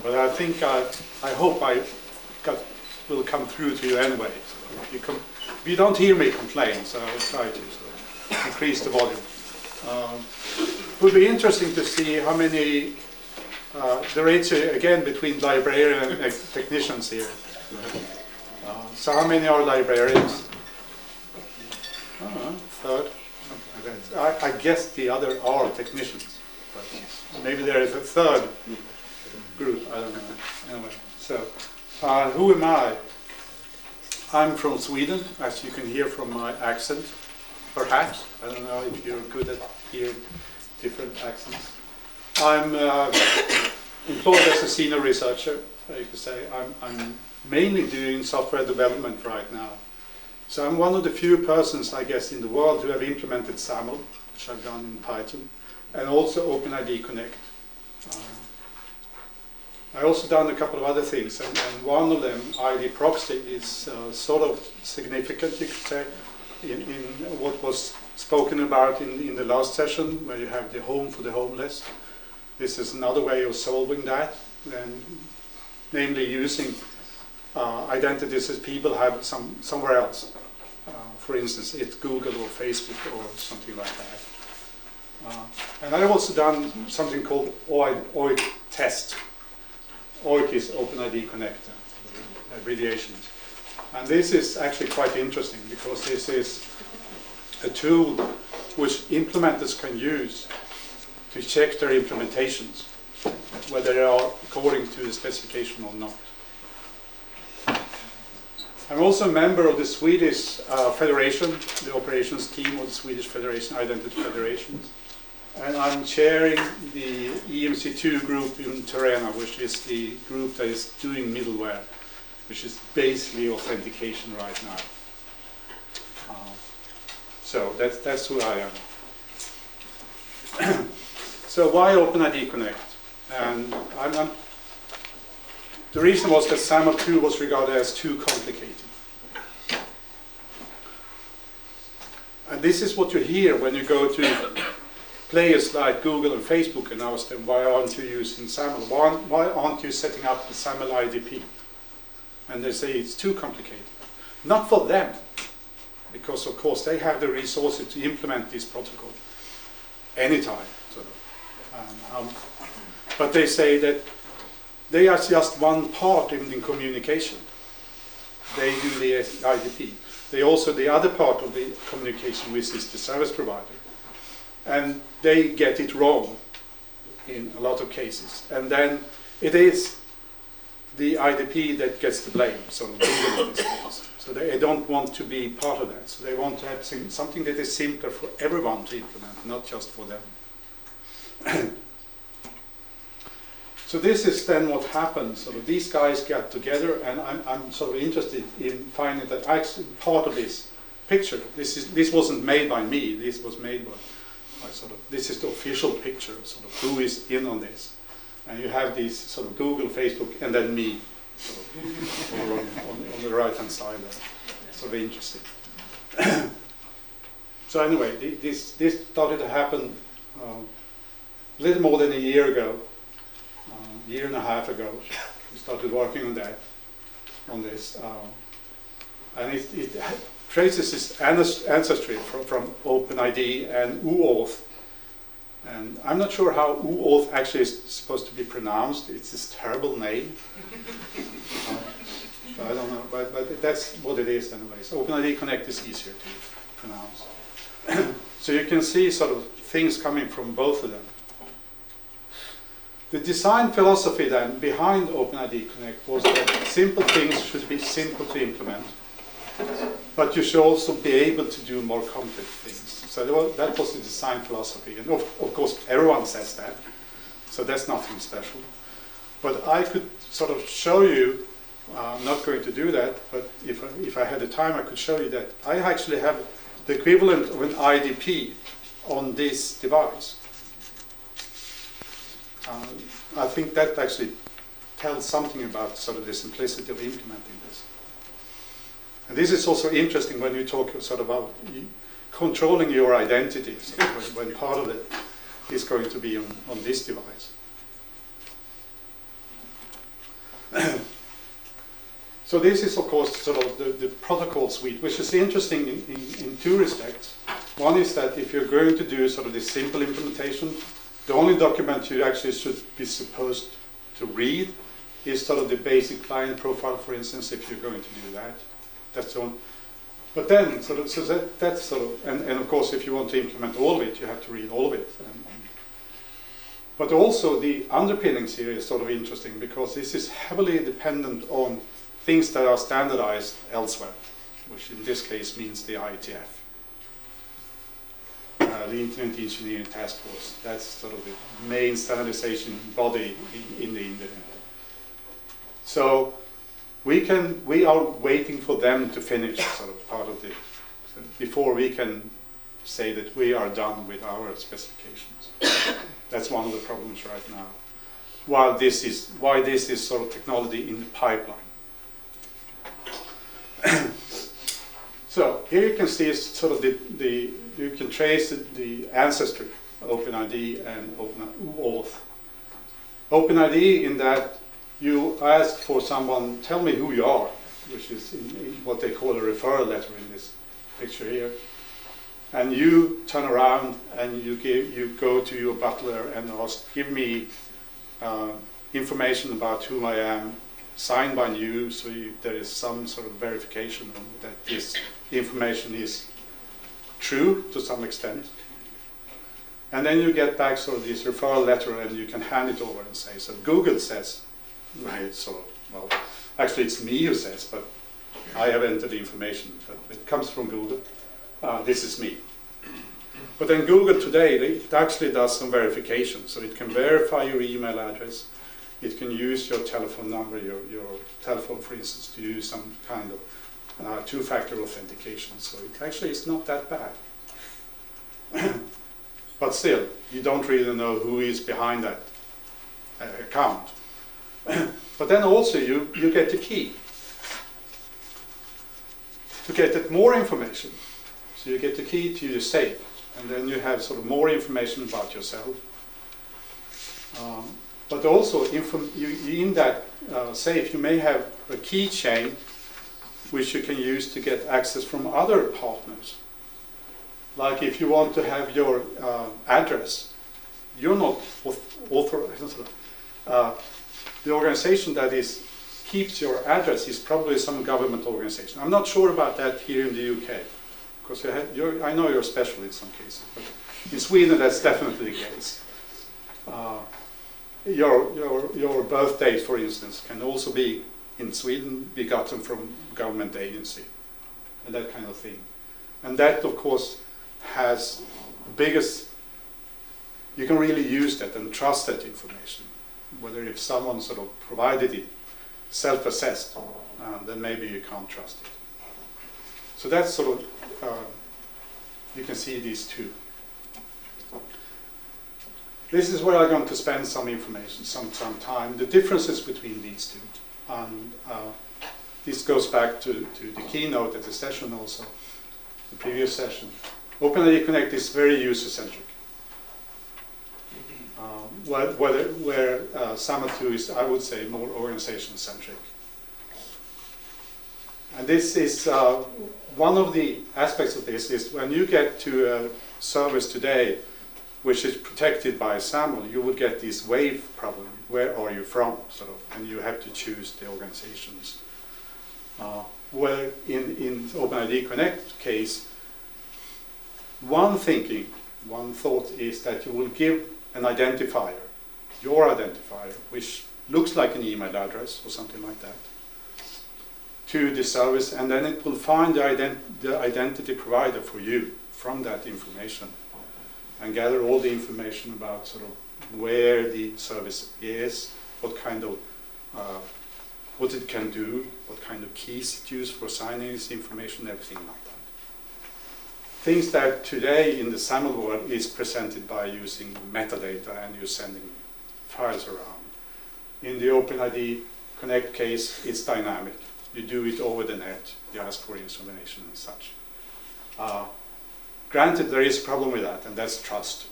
But I think I hope will come through to you anyway. So if you don't hear me complain, so I'll try to increase the volume. It would be interesting to see how many the ratio again between librarian and technicians here. So how many are librarians? Third. I guess the other are technicians, but maybe there is a third group. I don't know. Anyway, so who am I? I'm from Sweden, as you can hear from my accent, perhaps. I don't know if you're good at hearing different accents. I'm employed as a senior researcher, you could say. I'm mainly doing software development right now. So I'm one of the few persons, I guess, in the world who have implemented SAML, which I've done in Python, and also OpenID Connect. I also done a couple of other things, and one of them, ID proxy, is sort of significant, you could say, in what was spoken about in the last session, where you have the home for the homeless. This is another way of solving that, and namely using identities that people have somewhere else. For instance, it's Google or Facebook or something like that. And I've also done something called OID test. OID is OpenID Connect, abbreviations. And this is actually quite interesting because this is a tool which implementers can use to check their implementations, whether they are according to the specification or not. I'm also a member of the Swedish Federation, the operations team of the Swedish Federation, Identity Federations. And I'm chairing the EMC2 group in Terena, which is the group that is doing middleware, which is basically authentication right now. So that's who I am. So why OpenID Connect? And the reason was that SAML 2 was regarded as too complicated. And this is what you hear when you go to players like Google and Facebook and ask them, why aren't you using SAML? Why aren't you setting up the SAML IDP? And they say it's too complicated. Not for them, because of course they have the resources to implement this protocol anytime. Sort of. But they say that they are just one part in the communication. They do the IDP. They also the other part of the communication, which is the service provider. And they get it wrong in a lot of cases. And then it is the IDP that gets the blame, so Google in this case. So they don't want to be part of that. So they want to have something that is simpler for everyone to implement, not just for them. So this is then what happens. So these guys get together, and I'm sort of interested in finding that actually part of this picture. This wasn't made by me. This was made by this is the official picture. Sort of who is in on this, and you have these sort of Google, Facebook, and then me, sort of, on the right hand side there. Sort of interesting. So anyway, this started to happen a little more than a year ago. Year and a half ago, we started working on this, and it traces its ancestry from OpenID and OAuth. And I'm not sure how OAuth actually is supposed to be pronounced. It's this terrible name. So I don't know, but that's what it is anyways. OpenID Connect is easier to pronounce. So you can see sort of things coming from both of them. The design philosophy then behind OpenID Connect was that simple things should be simple to implement, but you should also be able to do more complex things. So that was the design philosophy, and of course everyone says that, so that's nothing special. But I could sort of show you, I'm not going to do that, but if I had the time I could show you that I actually have the equivalent of an IDP on this device. I think that actually tells something about sort of the simplicity of implementing this. And this is also interesting when you talk sort of about controlling your identity, so when part of it is going to be on this device. So this is, of course, sort of the protocol suite, which is interesting in two respects. One is that if you're going to do sort of this simple implementation, the only document you actually should be supposed to read is sort of the basic client profile, for instance, if you're going to do that. That's the one. But then, that's sort of, and of course, if you want to implement all of it, you have to read all of it. But also the underpinnings here is sort of interesting because this is heavily dependent on things that are standardized elsewhere, which in this case means the IETF, the Internet Engineering Task Force. That's sort of the main standardization body in the Internet. So we are waiting for them to finish sort of part of this before we can say that we are done with our specifications. That's one of the problems right now. Why this is sort of technology in the pipeline. So here you can see sort of you can trace the ancestry of OpenID and OpenAuth. OpenID in that you ask for someone, tell me who you are, which is in what they call a referral letter in this picture here. And you turn around and you go to your butler and ask, give me information about who I am, signed by you, so there is some sort of verification that this information is true to some extent. And then you get back sort of this referral letter and you can hand it over and say, so Google says, right, so, well, actually it's me who says, but I have entered the information, but it comes from Google. This is me. But then Google today, it actually does some verification. So it can verify your email address. It can use your telephone number, your telephone, for instance, to use some kind of two-factor authentication. So it actually is not that bad. But still, you don't really know who is behind that account. But then also you get the key to get more information. So you get the key to your safe, and then you have sort of more information about yourself. But also in that safe, you may have a key chain which you can use to get access from other partners. Like if you want to have your address, you're not authorized. The organization that keeps your address is probably some government organization. I'm not sure about that here in the UK, because I know you're special in some cases, but in Sweden that's definitely the case. Your birth date, for instance, can also be in Sweden be gotten from government agency, and that kind of thing. And that, of course, has the biggest. You can really use that and trust that information. Whether if someone sort of provided it self-assessed, then maybe you can't trust it. So that's sort of, you can see these two. This is where I'm going to spend some information, some time, the differences between these two. And this goes back to the keynote at the session also, the previous session. OpenID Connect is very user-centric. Where SAML 2 is, I would say, more organization-centric. And this is one of the aspects of this is when you get to a service today, which is protected by SAML, you would get this wave problem. Where are you from, sort of, and you have to choose the organizations. Where in OpenID Connect case, one thought is that you will give an identifier, your identifier, which looks like an email address or something like that, to the service, and then it will find the identity provider for you from that information and gather all the information about sort of where the service is, what kind of, what it can do, what kind of keys it uses for signing this information, everything like that. Things that today in the SAML world is presented by using metadata and you're sending files around. In the OpenID Connect case, it's dynamic. You do it over the net. You ask for information and such. Granted, there is a problem with that, and that's trust.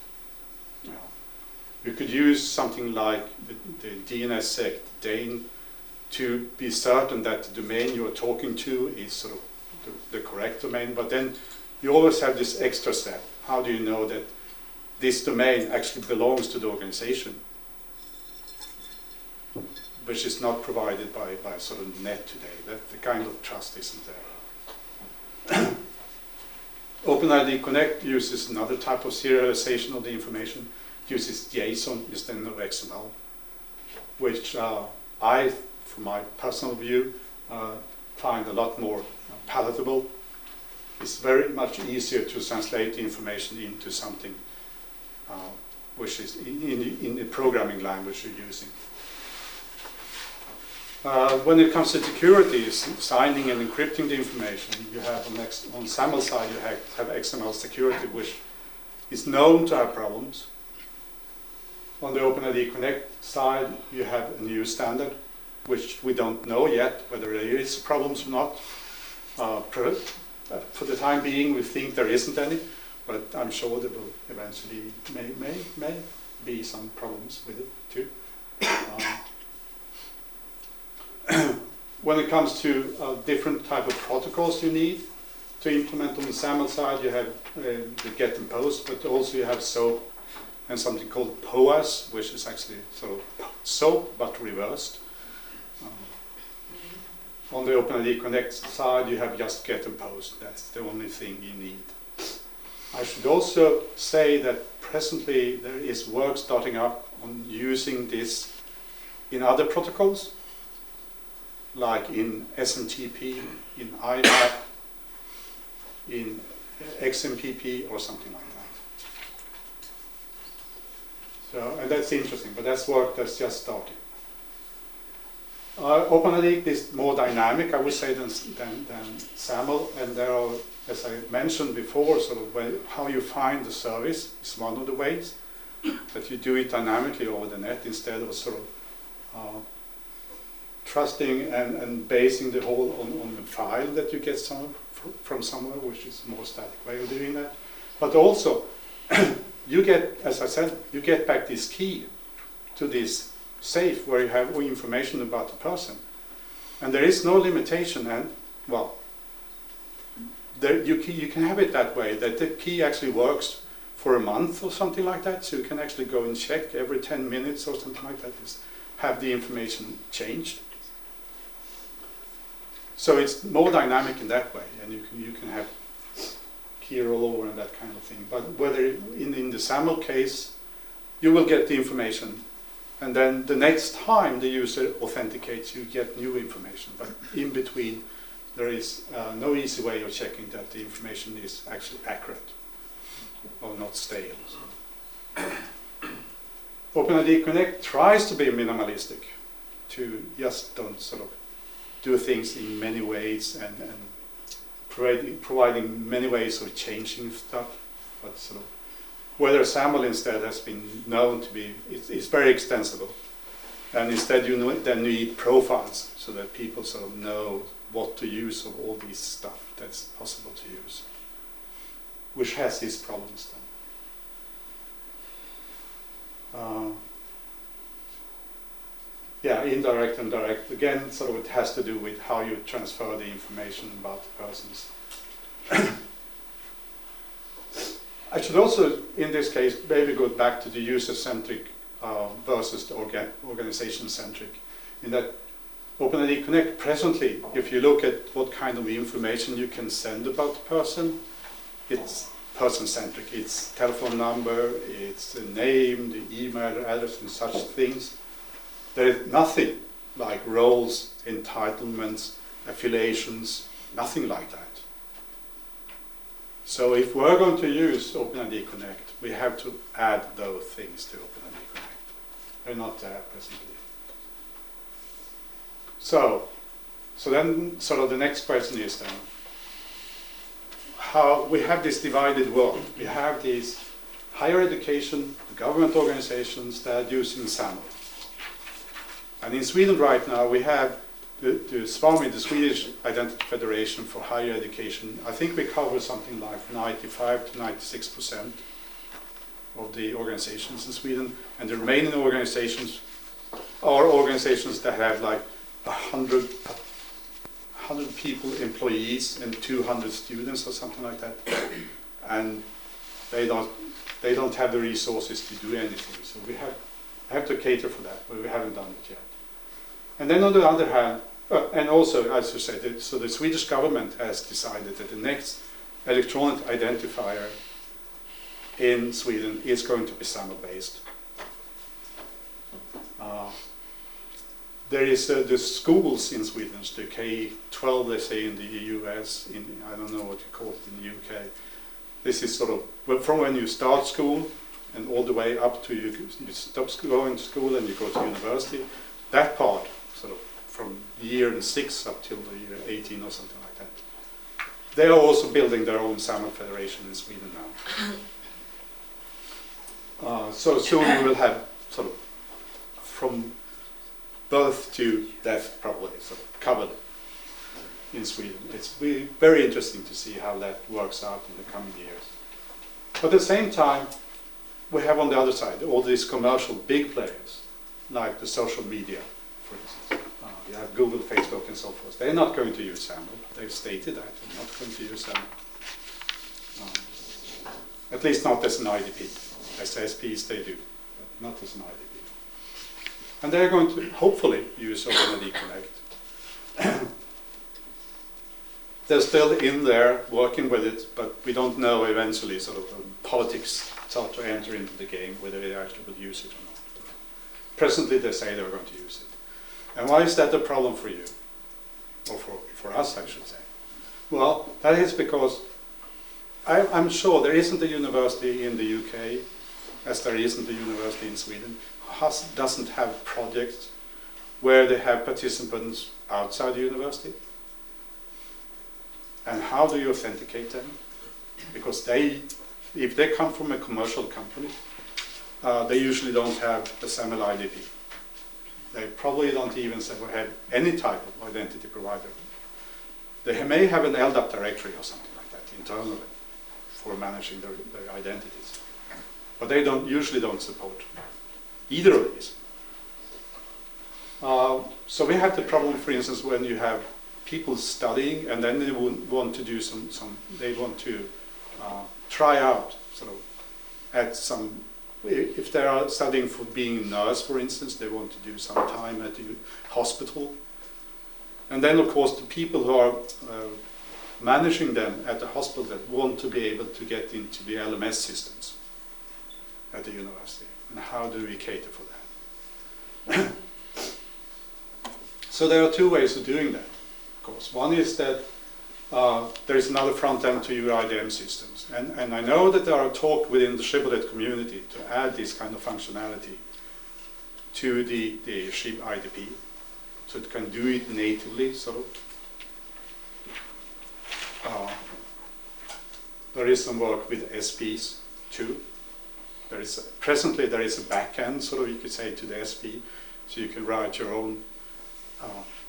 You could use something like the DNSSEC, Dane to be certain that the domain you're talking to is sort of the correct domain, but then you always have this extra step. How do you know that this domain actually belongs to the organization, which is not provided by sort of net today? That the kind of trust isn't there. OpenID Connect uses another type of serialization of the information. It uses JSON instead of XML, which I, from my personal view, find a lot more palatable. It's very much easier to translate the information into something which is in the programming language you're using. When it comes to security, signing and encrypting the information, you have on SAML side you have XML security, which is known to have problems. On the OpenID Connect side, you have a new standard, which we don't know yet whether there is problems or not. For the time being, we think there isn't any, but I'm sure there will eventually may be some problems with it too. When it comes to different type of protocols you need to implement on the SAML side, you have the get and post, but also you have SOAP and something called POAS, which is actually sort of SOAP but reversed. On the OpenID Connect side, you have just get and post. That's the only thing you need. I should also say that presently there is work starting up on using this in other protocols, like in SMTP, in IMAP, in XMPP, or something like that. So, and that's interesting, but that's work that's just starting. OpenID is more dynamic, I would say, than SAML, and there are, as I mentioned before, sort of how you find the service is one of the ways, that you do it dynamically over the net instead of sort of trusting and basing the whole on the file that you get from somewhere, which is a more static way of doing that. But also, you get, as I said, you get back this key to this safe where you have all information about the person. And there is no limitation, and, well, you can have it that way, that the key actually works for a month or something like that, so you can actually go and check every 10 minutes or something like that, have the information changed. So it's more dynamic in that way, and you can have key rollover and that kind of thing. But whether in the SAML case, you will get the information, and then the next time the user authenticates, you get new information. But in between, there is no easy way of checking that the information is actually accurate or not stale. OpenID Connect tries to be minimalistic, to just don't sort of do things in many ways and providing many ways of changing stuff, but sort of whether SAML instead has been known to be, it's very extensible, and instead you then need profiles so that people sort of know what to use of all these stuff that's possible to use, which has these problems then. Yeah, indirect and direct. Again, sort of it has to do with how you transfer the information about the persons. I should also, in this case, maybe go back to the user-centric versus the organization-centric. In that OpenID Connect presently, if you look at what kind of information you can send about the person, it's person-centric. It's telephone number, it's the name, the email address, and such things. There is nothing like roles, entitlements, affiliations, nothing like that. So if we're going to use OpenID Connect, we have to add those things to OpenID Connect. They're not there presently. So then sort of the next question is then, how we have this divided world. We have these higher education, government organizations that are using SAML. And in Sweden right now, we have the SWAMI, the Swedish Identity Federation for Higher Education. I think we cover something like 95 to 96% of the organizations in Sweden. And the remaining organizations are organizations that have like 100 people, employees, and 200 students or something like that, and they don't have the resources to do anything. So we have to cater for that, but we haven't done it yet. And then on the other hand, and also, as you said, so the Swedish government has decided that the next electronic identifier in Sweden is going to be SAML-based. There is the schools in Sweden, the K-12, they say in the US, I don't know what you call it in the UK. This is sort of from when you start school and all the way up to you stop going to school and you go to university. That part, sort of from year 6 up till the year 18 or something like that. They are also building their own SAML federation in Sweden now. So soon we will have sort of from birth to death probably sort of covered in Sweden. It's very interesting to see how that works out in the coming years. But at the same time, we have on the other side all these commercial big players, like the social media, for instance. You have Google, Facebook, and so forth. They're not going to use SAML. They've stated that they're not going to use SAML. At least not as an IDP. As SPs they do, but not as an IDP. And they're going to hopefully use OpenID Connect. They're still in there working with it, but we don't know eventually sort of politics start to enter into the game, whether they actually will use it or not. Presently they say they're going to use it. And why is that a problem for you? Or for us, I should say. Well, that is because I'm sure there isn't a university in the UK, as there isn't a university in Sweden, doesn't have projects where they have participants outside the university. And how do you authenticate them? Because if they come from a commercial company, they usually don't have a SAML IDP. They probably don't even have any type of identity provider. They may have an LDAP directory or something like that internally for managing their identities. But they usually don't support either of these. So we have the problem, for instance, when you have people studying and then they want to do they want to try out sort of at some, if they are studying for being a nurse, for instance, they want to do some time at the hospital. And then, of course, the people who are managing them at the hospital that want to be able to get into the LMS systems at the university. And how do we cater for that? So there are two ways of doing that, of course. One is that there is another front end to your IDM systems. And I know that there are talk within the Shibboleth community to add this kind of functionality to the SHIB IDP. So it can do it natively, sort of. There is some work with SPs too. Presently there is a backend, sort of you could say, to the SP, so you can write your own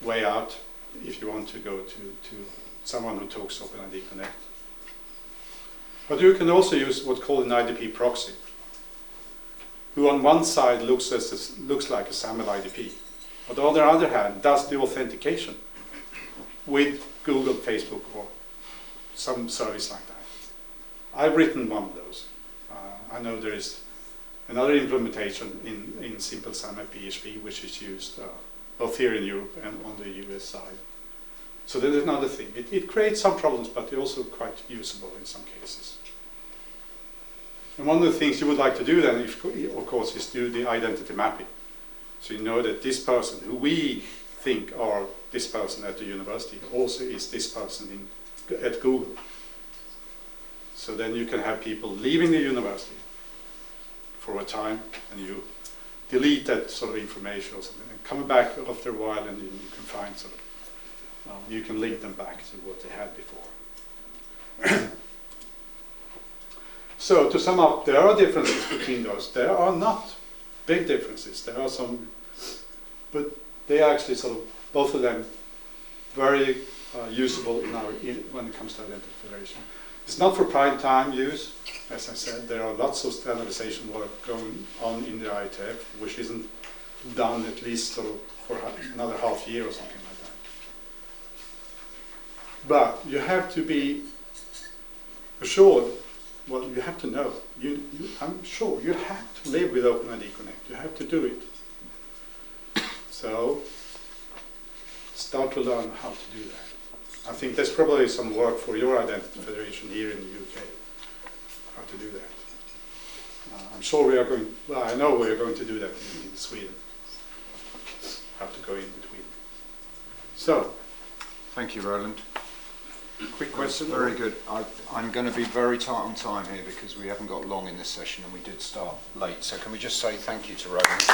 way out if you want to go to someone who talks OpenID Connect. But you can also use what's called an IDP proxy, who on one side looks like a SAML IDP, but on the other hand does the authentication with Google, Facebook, or some service like that. I've written one of those. I know there is another implementation in simple SAML PHP, which is used both here in Europe and on the US side. So that is another thing. It creates some problems, but they're also quite usable in some cases. And one of the things you would like to do then, of course, is do the identity mapping. So you know that this person, who we think are this person at the university, also is this person at Google. So then you can have people leaving the university for a time, and you delete that sort of information or something, and come back after a while, and you can find sort of, you can link them back to what they had before. So to sum up, there are differences between those. There are not big differences. There are some, but they are actually sort of, both of them, very usable when it comes to identification. It's not for prime time use. As I said, there are lots of standardization work going on in the IETF, which isn't done at least sort of for another half year or something like that. But you have to be assured, well, you have to know. I'm sure you have to live with OpenID Connect. You have to do it. So start to learn how to do that. I think there's probably some work for your identity federation here in the UK, how to do that. I'm sure we are going, well, I know we are going to do that in Sweden, how to go in between. So. Thank you, Roland. Quick question. Very good. I'm going to be very tight on time here because we haven't got long in this session and we did start late. So can we just say thank you to Roland?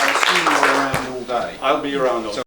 I assume you're around all day. I'll be around all day.